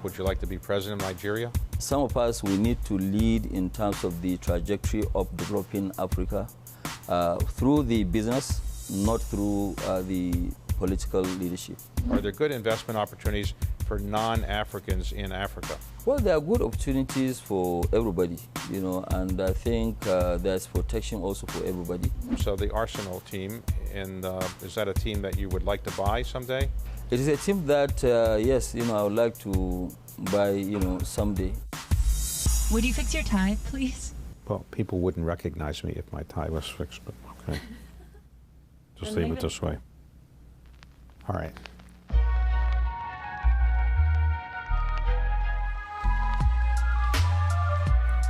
would you like to be president of Nigeria? Some of us, we need to lead in terms of the trajectory of developing Africa through the business, not through the political leadership. Are there good investment opportunities for non-Africans in Africa? Well, there are good opportunities for everybody, you know, and I think there's protection also for everybody. So the Arsenal team, and is that a team that you would like to buy someday? It is a team that, yes, you know, I would like to buy, you know, someday. Would you fix your tie, please? Well, people wouldn't recognize me if my tie was fixed, but okay. Just leave it this way. All right.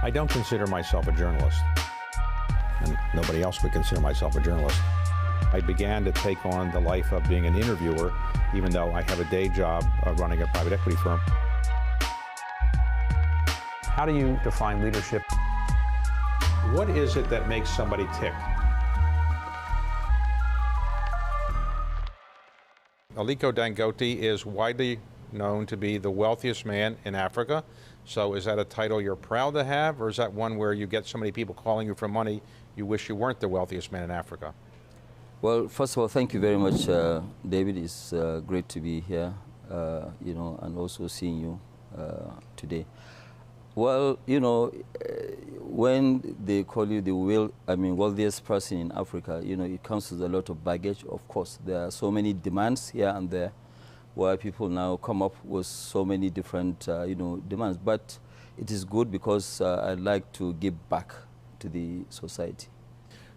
I don't consider myself a journalist, and nobody else would consider myself a journalist. I began to take on the life of being an interviewer, even though I have a day job running a private equity firm. How do you define leadership? What is it that makes somebody tick? Aliko Dangote is widely known to be the wealthiest man in Africa. So is that a title you're proud to have, or is that one where you get so many people calling you for money, you wish you weren't the wealthiest man in Africa? Well, first of all, thank you very much, David. It's great to be here, you know, and also seeing you today. Well, you know, when they call you the wealthiest person in Africa, you know, it comes with a lot of baggage. Of course, there are so many demands here and there, where people now come up with so many different, you know, demands. But it is good because I'd like to give back to the society.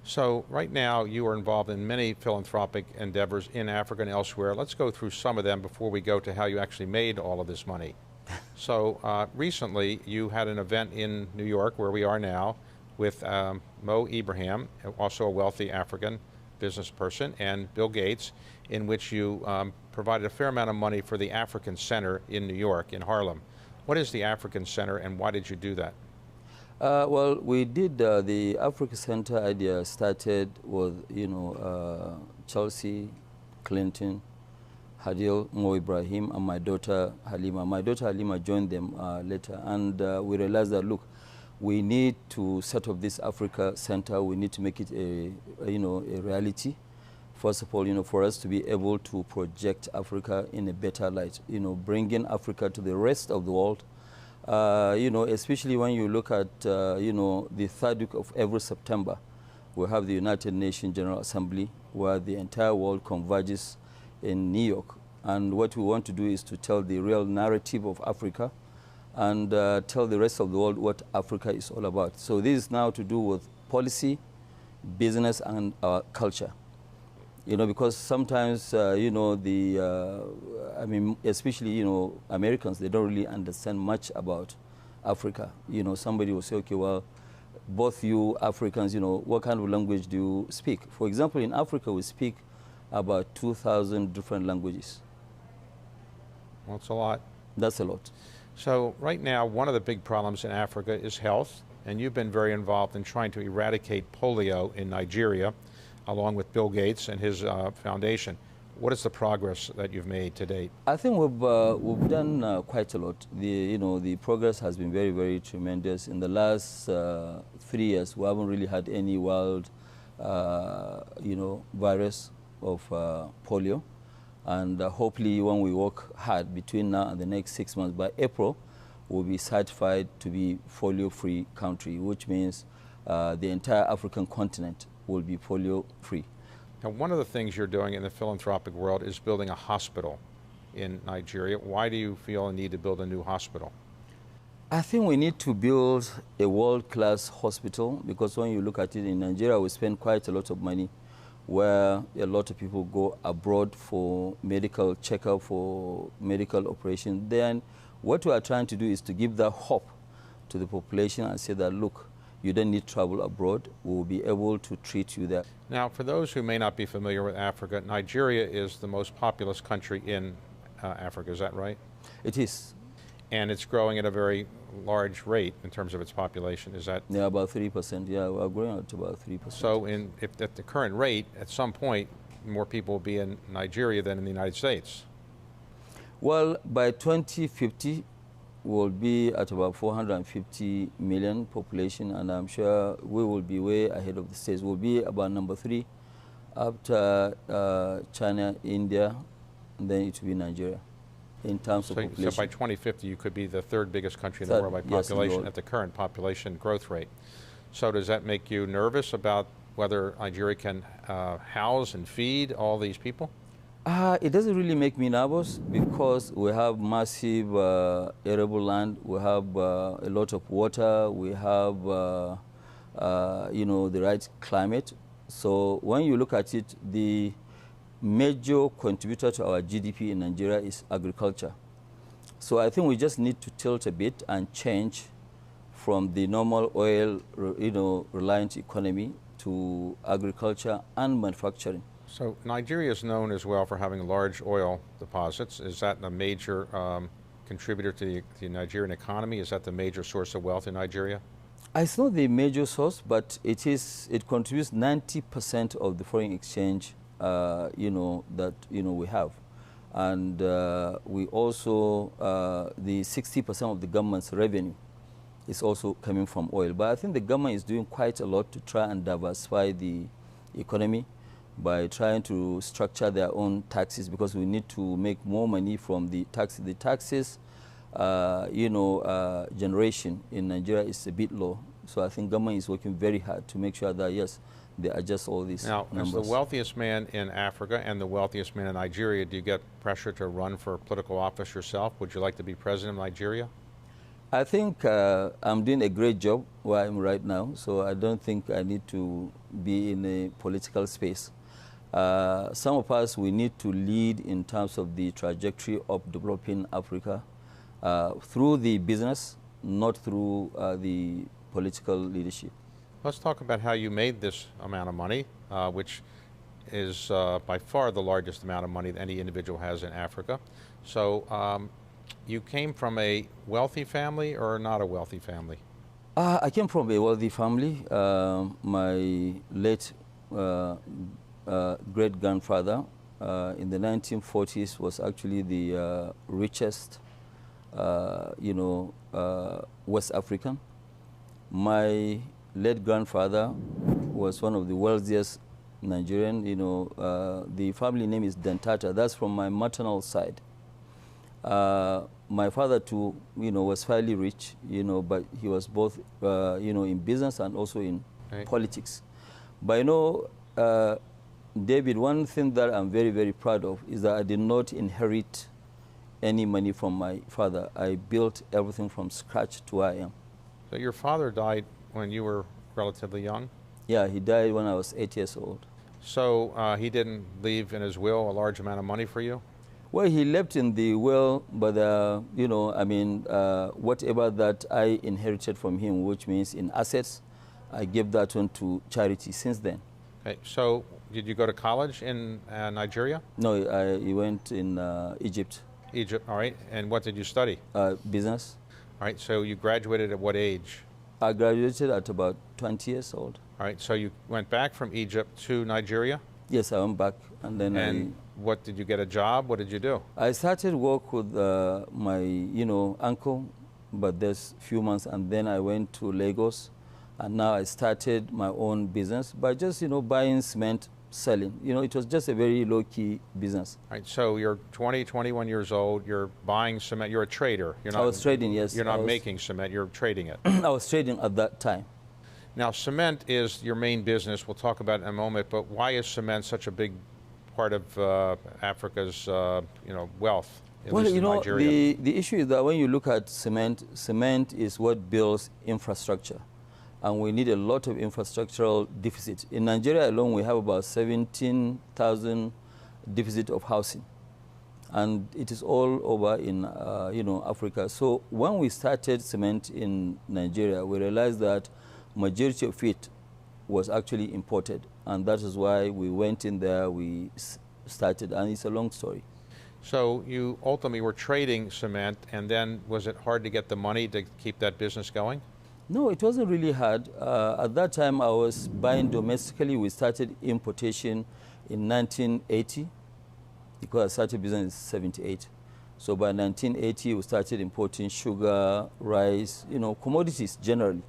So right now you are involved in many philanthropic endeavors in Africa and elsewhere. Let's go through some of them before we go to how you actually made all of this money. So recently you had an event in New York, where we are now, with Mo Ibrahim, also a wealthy African business person, and Bill Gates, in which you provided a fair amount of money for the African Center in New York, in Harlem. What is the African Center, and why did you do that? Well, we did the Africa Center idea started with, you know, Chelsea, Clinton, Hadil, Mo Ibrahim, and my daughter Halima. My daughter Halima joined them later, and we realized that, look, we need to set up this Africa Center. We need to make it you know, a reality. First of all, you know, for us to be able to project Africa in a better light, you know, bringing Africa to the rest of the world. You know, especially when you look at, you know, the third week of every September, we have the United Nations General Assembly, where the entire world converges in New York. And what we want to do is to tell the real narrative of Africa and tell the rest of the world what Africa is all about. So this is now to do with policy, business, and culture. You know, because sometimes, you know, I mean, especially, you know, Americans, they don't really understand much about Africa. You know, somebody will say, okay, well, both you Africans, you know, what kind of language do you speak? For example, in Africa, we speak about 2,000 different languages. Well, that's a lot. That's a lot. So right now, one of the big problems in Africa is health, and you've been very involved in trying to eradicate polio in Nigeria, along with Bill Gates and his foundation. What is the progress that you've made to date? I think we've done quite a lot. You know, the progress has been very, very tremendous. In the last 3 years, we haven't really had any wild, you know, virus of polio. And hopefully, when we work hard between now and the next 6 months, by April, we'll be certified to be polio-free country, which means the entire African continent will be polio-free. Now, one of the things you're doing in the philanthropic world is building a hospital in Nigeria. Why do you feel a need to build a new hospital? I think we need to build a world-class hospital, because when you look at it in Nigeria, we spend quite a lot of money, where a lot of people go abroad for medical checkup, for medical operation. Then what we are trying to do is to give that hope to the population and say that, look, you don't need to travel abroad. We will be able to treat you there. Now, for those who may not be familiar with Africa, Nigeria is the most populous country in Africa, is that right? It is. And it's growing at a very large rate in terms of its population, is that? Yeah, about 3%. Yeah, we're growing at about 3%. So if at the current rate, at some point, more people will be in Nigeria than in the United States. Well, by 2050, will be at about 450 million population, and I'm sure we will be way ahead of the States. We'll be about number 3 after China, India, and then it will be Nigeria in terms of population. So by 2050, you could be the 3rd biggest country in the world by population at the current population growth rate. So does that make you nervous about whether Nigeria can house and feed all these people? It doesn't really make me nervous because we have massive arable land, we have a lot of water, we have the right climate. So when you look at it, the major contributor to our GDP in Nigeria is agriculture. So I think we just need to tilt a bit and change from the normal oil reliant economy to agriculture and manufacturing. So Nigeria is known as well for having large oil deposits. Is that a major contributor to the Nigerian economy? Is that the major source of wealth in Nigeria? It's not the major source, but it contributes 90% of the foreign exchange that we have. And we also, the 60% of the government's revenue is also coming from oil. But I think the government is doing quite a lot to try and diversify the economy by trying to structure their own taxes, because we need to make more money from the taxes. The taxes, generation in Nigeria is a bit low. So I think government is working very hard to make sure that, yes, they adjust all these numbers. Now, as the wealthiest man in Africa and the wealthiest man in Nigeria, do you get pressure to run for political office yourself? Would you like to be president of Nigeria? I think I'm doing a great job where I'm right now, so I don't think I need to be in a political space. Some of us, we need to lead in terms of the trajectory of developing Africa through the business, not through the political leadership. Let's talk about how you made this amount of money, which is by far the largest amount of money that any individual has in Africa. So you came from a wealthy family or not a wealthy family? I came from a wealthy family. My late great-grandfather in the 1940s was actually the richest, West African. My late grandfather was one of the wealthiest Nigerian. The family name is Dentata. That's from my maternal side. My father too, was fairly rich, but he was both, in business and also in politics. But David, one thing that I'm very, very proud of is that I did not inherit any money from my father. I built everything from scratch to where I am. So your father died when you were relatively young? Yeah, he died when I was 8 years old. So he didn't leave in his will a large amount of money for you? Well, he left in the will, but, whatever that I inherited from him, which means in assets, I gave that one to charity since then. Okay, so did you go to college in Nigeria? No, I went in Egypt. Egypt, all right. And what did you study? Business. All right, so you graduated at what age? I graduated at about 20 years old. All right, so you went back from Egypt to Nigeria? Yes, I went back, and then what, did you get a job? What did you do? I started work with my, uncle, but there's a few months, and then I went to Lagos, and now I started my own business by just, buying cement, selling. It was just a very low-key business. All right, so you're 20, 21 years old, you're buying cement, you're a trader. I was trading, yes. You're not making cement, you're trading it. I was trading at that time. Now, cement is your main business. We'll talk about it in a moment, but why is cement such a big part of Africa's, wealth? Well, the issue is that when you look at cement, cement is what builds infrastructure. And we need a lot of infrastructural deficit. In Nigeria alone, we have about 17,000 deficit of housing. And it is all over in, Africa. So when we started cement in Nigeria, we realized that majority of it was actually imported. And that is why we went in there, we started, and it's a long story. So you ultimately were trading cement, and then was it hard to get the money to keep that business going? No, it wasn't really hard. At that time, I was buying domestically. We started importation in 1980, because I started business in 78. So by 1980, we started importing sugar, rice, commodities generally.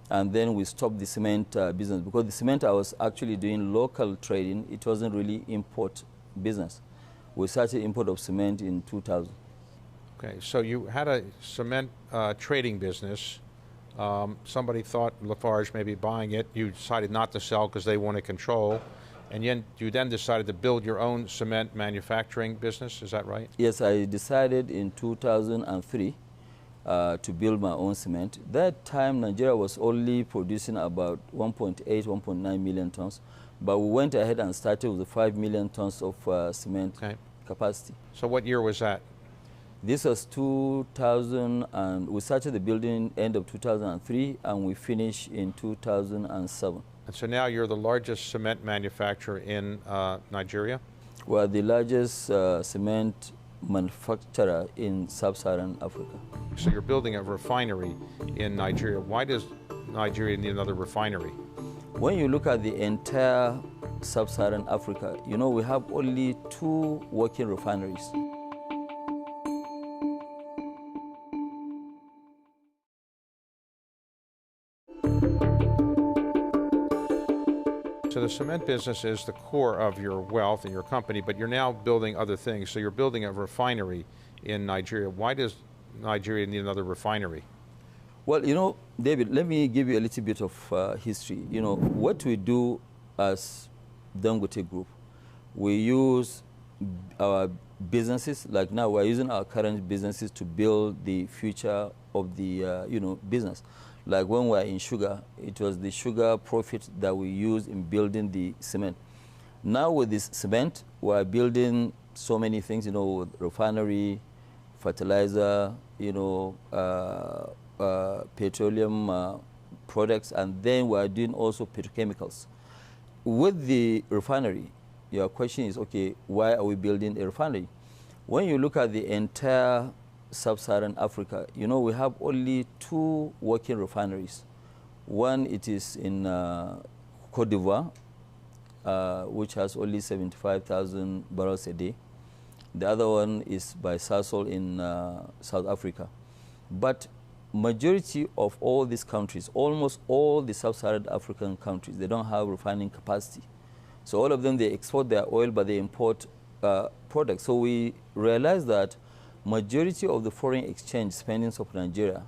And then we stopped the cement business because the cement I was actually doing local trading. It wasn't really import business. We started import of cement in 2000. Okay, so you had a cement trading business. Somebody thought Lafarge may be buying it. You decided not to sell because they wanted control. And you then decided to build your own cement manufacturing business, is that right? Yes, I decided in 2003 to build my own cement. That time, Nigeria was only producing about 1.8, 1.9 million tons. But we went ahead and started with 5 million tons of cement capacity. So what year was that? This was 2000, and we started the building end of 2003, and we finished in 2007. And so now you're the largest cement manufacturer in Nigeria? We're the largest cement manufacturer in sub-Saharan Africa. So you're building a refinery in Nigeria. Why does Nigeria need another refinery? When you look at the entire sub-Saharan Africa, we have only 2 working refineries. So the cement business is the core of your wealth and your company, but you're now building other things. So you're building a refinery in Nigeria. Why does Nigeria need another refinery? Well, David, let me give you a little bit of history. What we do as Dangote Group, we use our businesses, like now we're using our current businesses to build the future of the, business. Like when we're in sugar, it was the sugar profit that we used in building the cement. Now with this cement, we're building so many things, with refinery, fertilizer, petroleum products, and then we're doing also petrochemicals. With the refinery, your question is, okay, why are we building a refinery? When you look at the entire sub-Saharan Africa, we have only 2 working refineries. One, it is in Cote d'Ivoire, which has only 75,000 barrels a day. The other one is by Sasol in South Africa. But majority of all these countries, almost all the sub-Saharan African countries, they don't have refining capacity. So all of them, they export their oil, but they import products. So we realize that majority of the foreign exchange spendings of Nigeria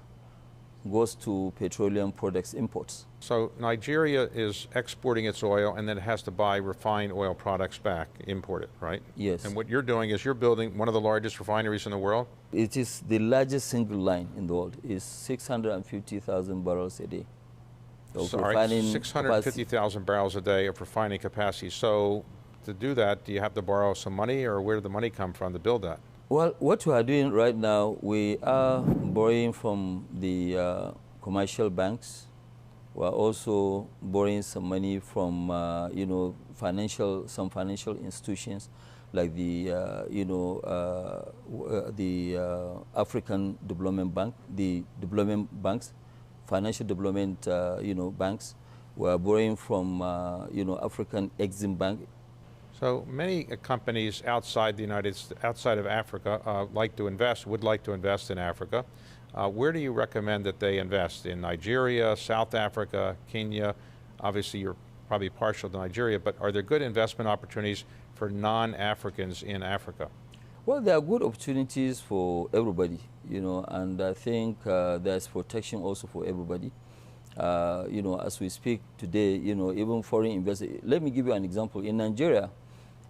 goes to petroleum products imports. So Nigeria is exporting its oil and then it has to buy refined oil products back, imported, right? Yes. And what you're doing is you're building one of the largest refineries in the world? It is the largest single line in the world. It's 650,000 barrels a day. Sorry, 650,000 barrels a day of refining capacity. So to do that, do you have to borrow some money, or where did the money come from to build that? Well, what we are doing right now, we are borrowing from the commercial banks. We are also borrowing some money from, some financial institutions like the, African Development Bank, the development banks, financial development, banks. We are borrowing from, African Exim Bank. So many companies outside outside of Africa would like to invest in Africa. Where do you recommend that they invest? In Nigeria, South Africa, Kenya? Obviously, you're probably partial to Nigeria, but are there good investment opportunities for non-Africans in Africa? Well, there are good opportunities for everybody, and I think there's protection also for everybody. As we speak today, even foreign investors. Let me give you an example. In Nigeria,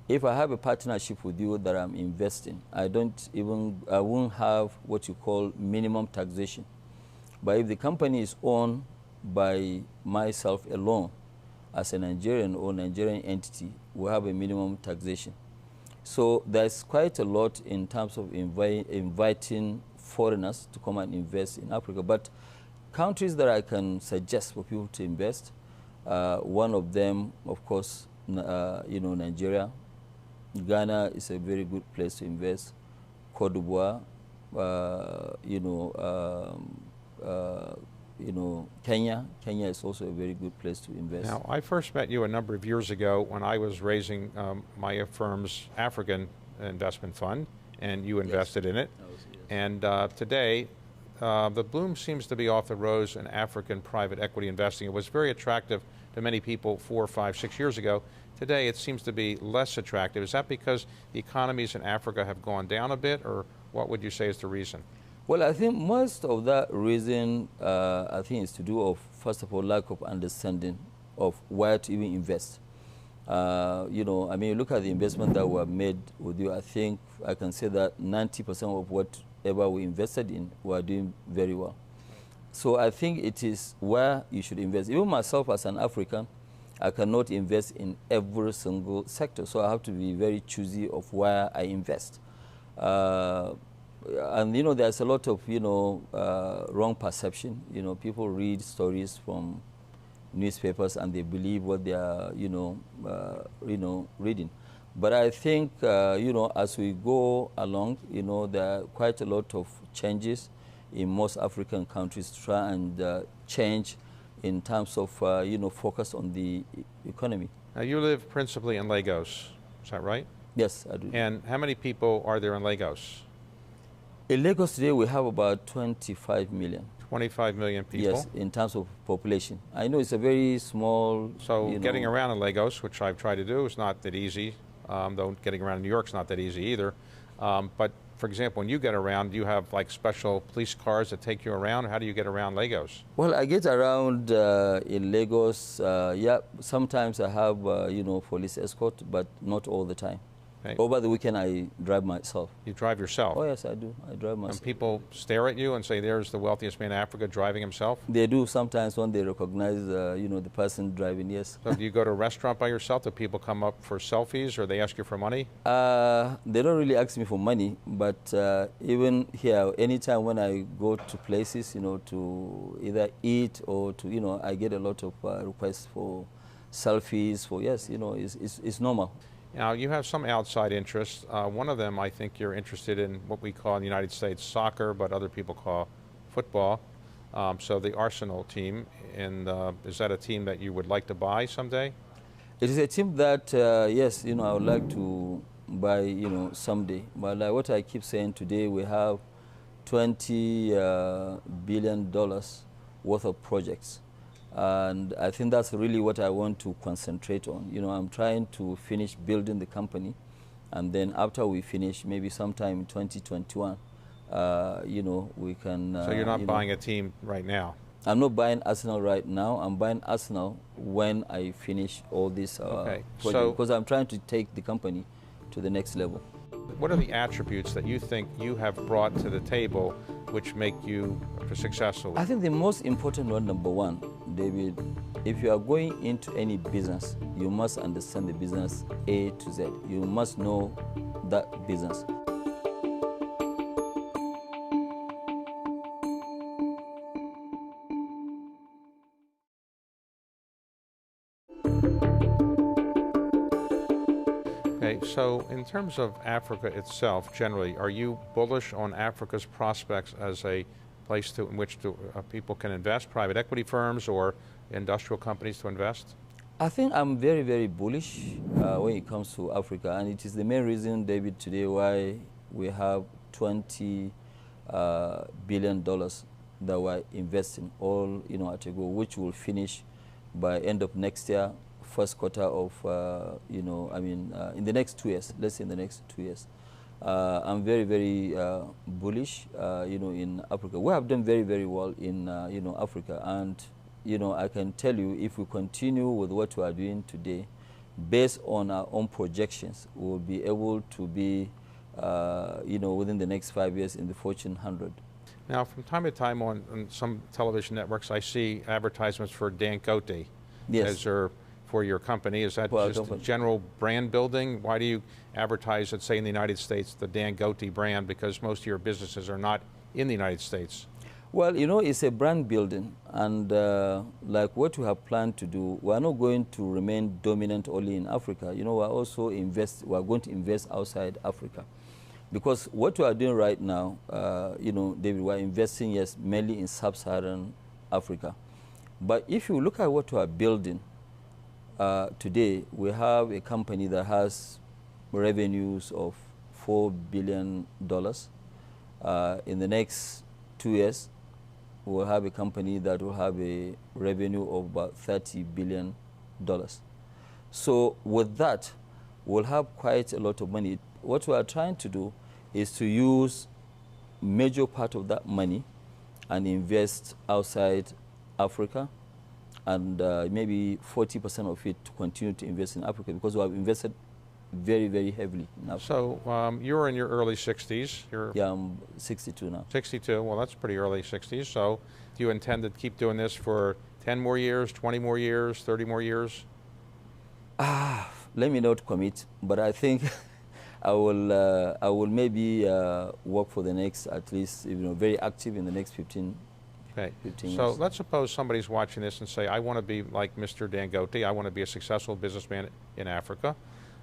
if I have a partnership with you that I'm investing, I won't have what you call minimum taxation. But if the company is owned by myself alone, as a Nigerian or Nigerian entity, we have a minimum taxation. So there's quite a lot in terms of inviting foreigners to come and invest in Africa. But countries that I can suggest for people to invest, one of them, of course, Nigeria. Ghana is a very good place to invest. Cote d'Ivoire, Kenya. Kenya is also a very good place to invest. Now, I first met you a number of years ago when I was raising my firm's African investment fund, and you invested in it. Yes. And today, the bloom seems to be off the rose in African private equity investing. It was very attractive to many people 4, 5, 6 years ago. Today, it seems to be less attractive. Is that because the economies in Africa have gone down a bit, or what would you say is the reason? Well, I think most of that reason, I think, is to do of, first of all, lack of understanding of where to even invest. You know, I mean, look at the investment that were made with you. I think I can say that 90% of whatever we invested in, we are doing very well. So I think it is where you should invest. Even myself as an African, I cannot invest in every single sector. So I have to be very choosy of where I invest. And, you know, there's a lot of, you know, wrong perception. You know, people read stories from newspapers and they believe what they are, you know, reading. But I think, you know, as we go along, you know, there are quite a lot of changes in most African countries to try and change in terms of, you know, focus on the economy. Now, you live principally in Lagos, is that right? Yes, I do. And how many people are there in Lagos? In Lagos today, we have about 25 million. 25 million people? Yes, in terms of population. I know it's a very small... So getting around in Lagos, which I've tried to do, is not that easy, though getting around in New York's not that easy either. But, for example, when you get around, do you have like special police cars that take you around? How do you get around Lagos? Well, I get around in Lagos, yeah, sometimes I have, you know, police escort, but not all the time. Okay. Over the weekend, I drive myself. You drive yourself? Oh, yes, I do. I drive myself. And people stare at you and say, there's the wealthiest man in Africa driving himself? They do sometimes when they recognize, you know, the person driving, yes. So do you go to a restaurant by yourself? Do people come up for selfies or they ask you for money? They don't really ask me for money, but even here, anytime when I go to places, you know, to either eat or to, you know, I get a lot of requests for selfies, for, yes, you know, it's normal. Now, you have some outside interests. One of them, I think you're interested in what we call in the United States soccer, but other people call football. So the Arsenal team, and is that a team that you would like to buy someday? It is a team that, yes, you know, I would like to buy, you know, someday. But like what I keep saying today, we have $20 billion worth of projects. And I think that's really what I want to concentrate on. You know, I'm trying to finish building the company, and then after we finish, maybe sometime in 2021, you know, we can... so you're not buying a team right now? I'm not buying Arsenal right now. I'm buying Arsenal when I finish all this project, because I'm trying to take the company to the next level. What are the attributes that you think you have brought to the table which make you successful? I think the most important one, number one, David, if you are going into any business, you must understand the business A to Z. You must know that business. Okay, so in terms of Africa itself, generally, are you bullish on Africa's prospects as a place in which people can invest, private equity firms or industrial companies to invest? I think I'm very, very bullish when it comes to Africa, and it is the main reason, David, today why we have $20 billion that we're investing all, you know, at a go, which will finish by end of next year. First quarter of, you know, I mean, in the next 2 years, let's say in the next 2 years. I'm very, very bullish, you know, in Africa. We have done very, very well in, you know, Africa. And, you know, I can tell you, if we continue with what we are doing today, based on our own projections, we'll be able to be, you know, within the next 5 years in the Fortune 100. Now, from time to time on some television networks, I see advertisements for Dangote. Yes. As your, for your company. Is that just general brand building? Why do you advertise, let's say in the United States, the Dangote brand, because most of your businesses are not in the United States? Well, you know, it's a brand building, and like what we have planned to do, we are not going to remain dominant only in Africa. You know, we are going to invest outside Africa. Because what we are doing right now, you know, David, we are investing, yes, mainly in sub-Saharan Africa. But if you look at what we are building, today, we have a company that has revenues of $4 billion. In the next 2 years, we'll have a company that will have a revenue of about $30 billion. So with that, we'll have quite a lot of money. What we are trying to do is to use major part of that money and invest outside Africa, and maybe 40% of it to continue to invest in Africa, because we have invested very, very heavily in Africa. So you're in your early 60s. Yeah, I'm 62 now. 62, well, that's pretty early 60s. So do you intend to keep doing this for 10 more years, 20 more years, 30 more years? Let me not commit, but I think I will maybe work for the next, at least, very active in the next 15 years. So let's suppose somebody's watching this and say, I want to be like Mr. Dangote, I want to be a successful businessman in Africa.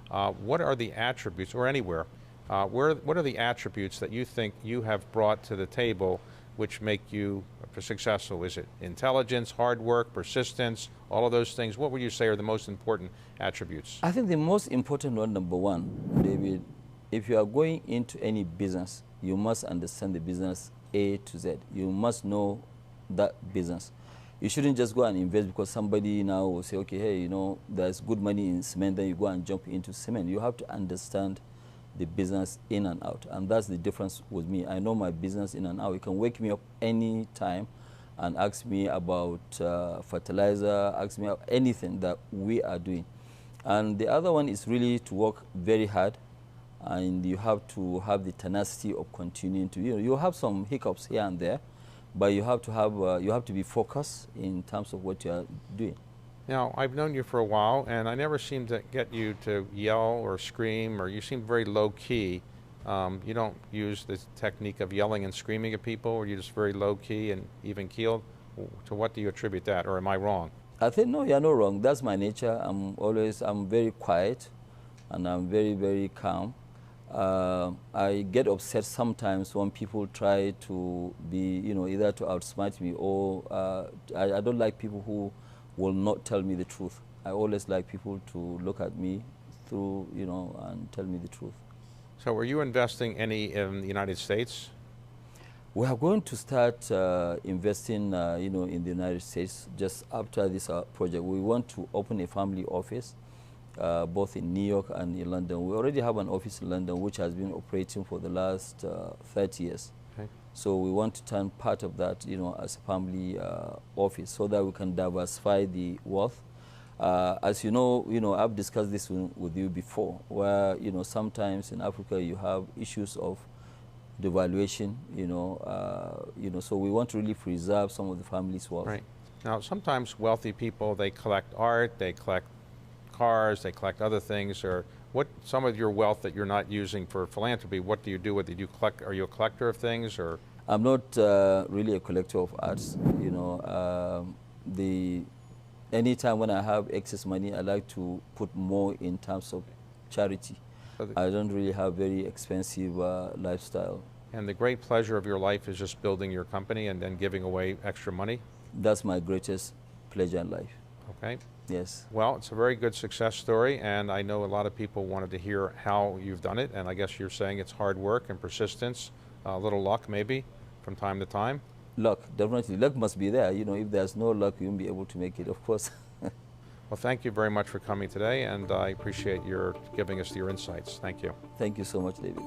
What are the attributes, or anywhere, what are the attributes that you think you have brought to the table which make you successful? Is it intelligence, hard work, persistence, all of those things? What would you say are the most important attributes? I think the most important one, number one, David, if you are going into any business, you must understand the business A to Z. You must know that business. You shouldn't just go and invest because somebody now will say, okay, hey, there's good money in cement, then you go and jump into cement. You have to understand the business in and out, and that's the difference with me. I know my business in and out. You can wake me up any time and ask me about fertilizer, ask me about anything that we are doing. And the other one is really to work very hard, and you have to have the tenacity of continuing to, you have some hiccups here and there, but you have to be focused in terms of what you are doing. Now, I've known you for a while, and I never seem to get you to yell or scream, or you seem very low-key. You don't use the technique of yelling and screaming at people, or you're just very low-key and even-keeled. To what do you attribute that, or am I wrong? I think, no, you're not wrong. That's my nature. I'm very quiet, and I'm very, very calm. I get upset sometimes when people try to be, either to outsmart me, or I don't like people who will not tell me the truth. I always like people to look at me through, and tell me the truth. So are you investing any in the United States? We are going to start investing, in the United States just after this project. We want to open a family office, both in New York and in London. We already have an office in London which has been operating for the last 30 years. Okay. So we want to turn part of that, as a family office, so that we can diversify the wealth. As you know, I've discussed this with you before, where, sometimes in Africa you have issues of devaluation, so we want to really preserve some of the family's wealth. Right. Now, sometimes wealthy people, they collect art, they collect cars, they collect other things, or some of your wealth that you're not using for philanthropy, what do you do with it? Are you a collector of things, or? I'm not really a collector of arts. Anytime when I have excess money, I like to put more in terms of charity. I don't really have very expensive lifestyle. And the great pleasure of your life is just building your company and then giving away extra money? That's my greatest pleasure in life. Okay. Yes. Well, it's a very good success story, and I know a lot of people wanted to hear how you've done it, and I guess you're saying it's hard work and persistence, a little luck maybe from time to time. Luck, definitely. Luck must be there. If there's no luck, you won't be able to make it, of course. Well, thank you very much for coming today, and I appreciate your giving us your insights. Thank you. Thank you so much, David.